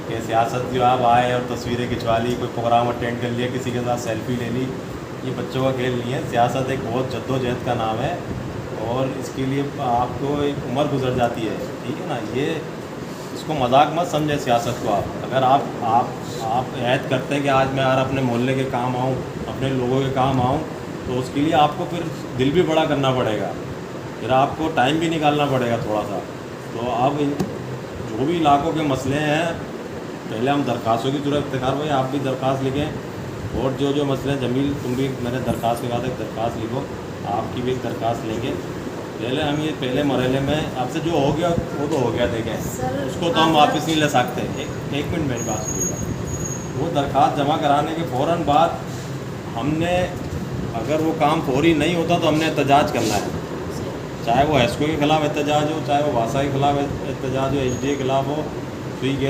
کہ سیاست جو آپ آئے اور تصویریں کھنچوا لی, کوئی پروگرام اٹینڈ کر لیا, کسی کے ساتھ سیلفی لے لی, یہ بچوں کا کھیل نہیں ہے. سیاست ایک بہت جد و جہد کا نام ہے, اور اس کے لیے آپ کو ایک عمر گزر جاتی ہے, ٹھیک ہے نا. یہ اس کو مذاق مت سمجھیں سیاست کو. آپ اگر آپ عہد کرتے ہیں کہ آج میں اپنے محلے کے کام آؤں, اپنے لوگوں کے کام آؤں, تو اس کے لیے آپ کو پھر دل بھی بڑا کرنا پڑے گا, پھر آپ کو ٹائم بھی نکالنا پڑے گا تھوڑا سا. تو اب جو بھی علاقوں کے مسئلے ہیں, پہلے ہم درخواستوں کی ضرورت افتخار بھائی آپ بھی درخواست لکھیں, اور جو مسئلے جمیل تم بھی میں نے درخواست کے بعد ایک درخواست لکھو, آپ کی بھی ایک درخواست لیں گے. پہلے ہم یہ پہلے مرحلے میں آپ سے جو ہو گیا وہ تو ہو گیا, دیکھیں اس کو تو ہم واپس نہیں لے سکتے. ایک منٹ میری بات سنیے گا. وہ درخواست جمع کرانے کے فوراً بعد ہم نے, اگر وہ کام فوری نہیں ہوتا تو ہم نے احتجاج کرنا ہے, چاہے وہ ایسکو کے خلاف احتجاج ہو, چاہے وہ واسا کے خلاف احتجاج ہو, ایچ ڈی کے خلاف ہو, سوئی کے